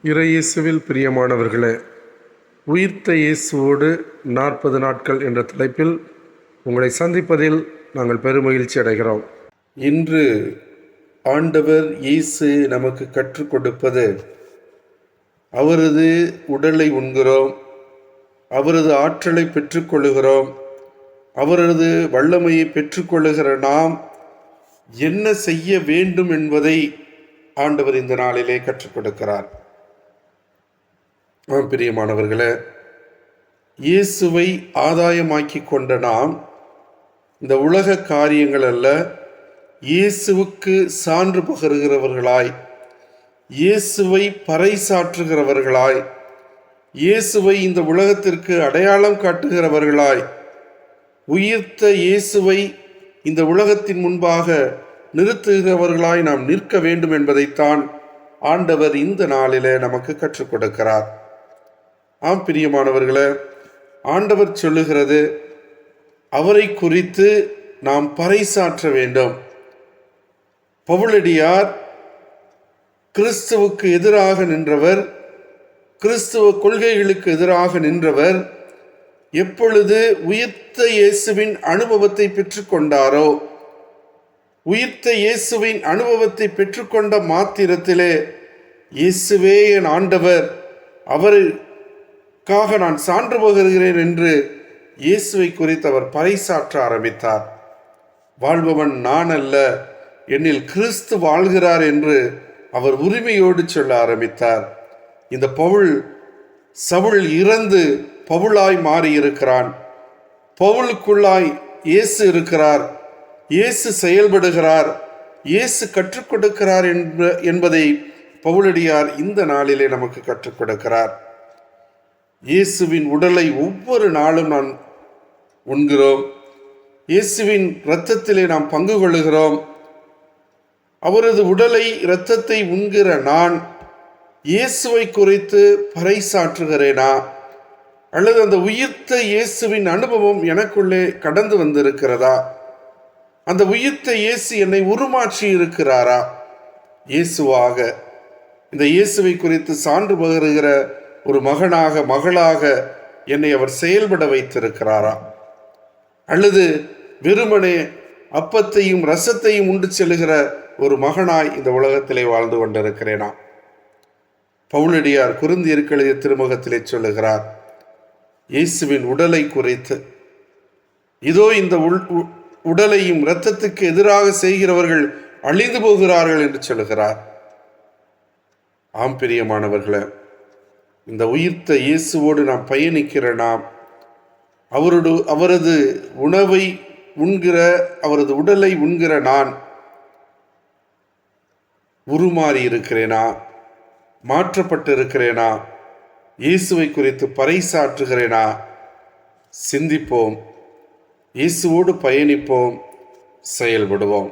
இறையேசுவில் பிரியமானவர்களே, உயிர்த்த இயேசுவோடு 40 நாட்கள் என்ற தலைப்பில் உங்களை சந்திப்பதில் நாங்கள் பெருமகிழ்ச்சி அடைகிறோம். இன்று ஆண்டவர் இயேசு நமக்கு கற்றுக் கொடுப்பது, அவரது உடலை உண்கிறோம், அவரது ஆற்றலை பெற்றுக்கொள்ளுகிறோம், அவரது வல்லமையை பெற்றுக்கொள்ளுகிற நாம் என்ன செய்ய வேண்டும் என்பதை ஆண்டவர் இந்த நாளிலே கற்றுக் கொடுக்கிறார். பிரியமானவர்களே, இயேசுவை ஆதாயமாக்கி கொண்ட நாம் இந்த உலக காரியங்கள் அல்ல, இயேசுவுக்கு சான்று பகருகிறவர்களாய், இயேசுவை பறைசாற்றுகிறவர்களாய், இயேசுவை இந்த உலகத்திற்கு அடையாளம் காட்டுகிறவர்களாய், உயிர்த்த இயேசுவை இந்த உலகத்தின் முன்பாக நிறுத்துகிறவர்களாய் நாம் நிற்க வேண்டும் என்பதைத்தான் ஆண்டவர் இந்த நாளிலே நமக்கு கற்றுக் கொடுக்கிறார். பிரியமானவர்களே, ஆண்டவர் சொல்லுகிறது, அவரை குறித்து நாம் பறைசாற்ற வேண்டும். பவுலடியார் கிறிஸ்துவுக்கு எதிராக நின்றவர், கிறிஸ்துவ கொள்கைகளுக்கு எதிராக நின்றவர். எப்பொழுது உயிர்த்த இயேசுவின் அனுபவத்தை பெற்றுக்கொண்டாரோ, உயிர்த்த இயேசுவின் அனுபவத்தை பெற்றுக்கொண்ட மாத்திரத்திலே, இயேசுவே என் ஆண்டவர், அவருக்காக நான் சான்று பகருகிறேன் என்று இயேசுவை குறித்து அவர் பறைசாற்ற ஆரம்பித்தார். வாழ்பவன் நான் அல்ல, என்னில் கிறிஸ்து வாழ்கிறார் என்று அவர் உரிமையோடு சொல்ல ஆரம்பித்தார். இந்த சவுல் இறந்து பவுலாய் மாறி இருக்கிறான். பவுலுக்குள்ளாய் இயேசு இருக்கிறார், இயேசு செயல்படுகிறார், இயேசு கற்றுக் கொடுக்கிறார் என்பதை பவுலடியார் இந்த நாளிலே நமக்கு கற்றுக் கொடுக்கிறார். இயேசுவின் உடலை ஒவ்வொரு நாளும் நாம் உண்கிறோம், இயேசுவின் இரத்தத்திலே நாம் பங்கு கொள்ளுகிறோம். அவரது உடலை இரத்தத்தை உண்கிற நான் இயேசுவை குறித்து பறைசாற்றுகிறேனா, அல்லது அந்த உயிர்த்த இயேசுவின் அனுபவம் எனக்குள்ளே கடந்து வந்திருக்கிறதா? அந்த உயிர்த்த இயேசு என்னை உருமாற்றி இருக்கிறாரா? இயேசுவாக இந்த இயேசுவை குறித்து சான்று பகருகிற ஒரு மகனாக, மகளாக என்னை அவர் செயல்பட வைத்திருக்கிறாரா? அல்லது வெறுமனே அப்பத்தையும் ரசத்தையும் உண்டு செல்லுகிற ஒரு மகனாய் இந்த உலகத்திலே வாழ்ந்து கொண்டிருக்கிறேனா? பவுலடியார் கொரிந்தியருக்கு எழுதிய திருமுகத்திலே சொல்லுகிறார், இயேசுவின் உடலை குறித்து, இதோ இந்த உடலையும் இரத்தத்துக்கு எதிராக செய்கிறவர்கள் அழிந்து போகிறார்கள் என்று சொல்லுகிறார். பிரியமானவர்களே, இந்த உயிர்த்த இயேசுவோடு நாம் பயணிக்கிற நாம், அவரது உணவை உண்கிற, அவரது உடலை உண்கிற நான் உருமாறி இருக்கிறேனா? மாற்றப்பட்டு இருக்கிறேனா? இயேசுவை குறித்து பறைசாற்றுகிறேனா? சிந்திப்போம், இயேசுவோடு பயணிப்போம், செயல்படுவோம்.